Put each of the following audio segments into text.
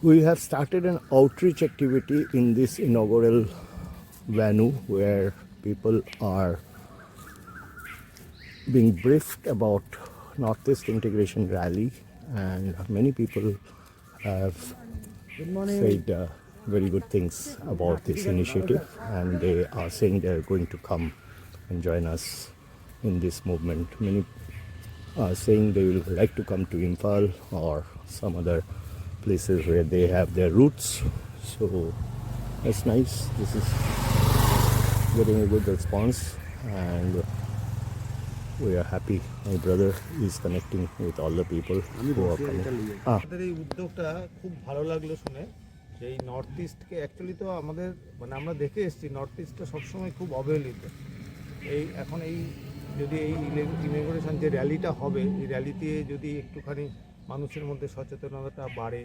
We have started an outreach activity in this inaugural venue where people are being briefed about Northeast Integration Rally, and many people have said very good things about this initiative, and they are saying they are going to come and join us in this movement. Many are saying they will like to come to Imphal or some other places where they have their roots. So that's nice. This is getting a good response, and we are happy. My brother is connecting with all the people who are coming. আমাদের এই উদ্যোগটা খুব ভালো লাগলো শুনে। এই north ইস্টকে actually তো আমাদের মানে আমরা দেখে এসেছি নর্থ ইস্টটা সবসময় খুব অবহেলিত। এখন যদি এই ইমিগ্রেশন যে র্যালিটা হবে, এই র্যালিতে যদি একটুখানি মানুষের মধ্যে সচেতনতা বাড়ে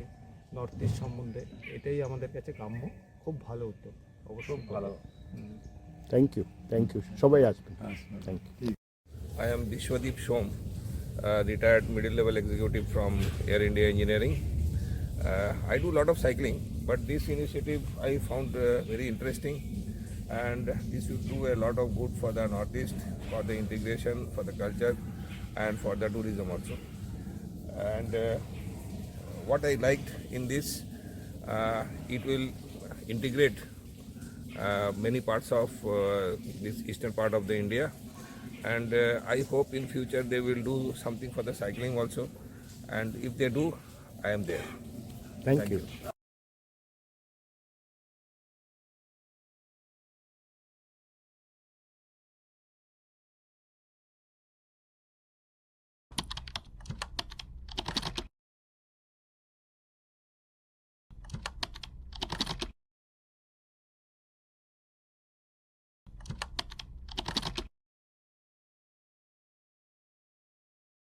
নর্থ ইস্ট সম্বন্ধে, এটাই আমাদের কাছে কাম্য। খুব ভালো উদ্যোগ, অবশ্যই ভালো। থ্যাংক ইউ সবাই আসবেন। Thank you. I am Vishwadeep Shom, retired middle level executive from Air India Engineering. I do a lot of cycling, but this initiative I found very interesting, and this will do a lot of good for the Northeast, for the integration, for the culture, and for the tourism also. And what I liked in this, it will integrate many parts of this eastern part of the India, and I hope in future they will do something for the cycling also, and if they do, I am there. Thank you.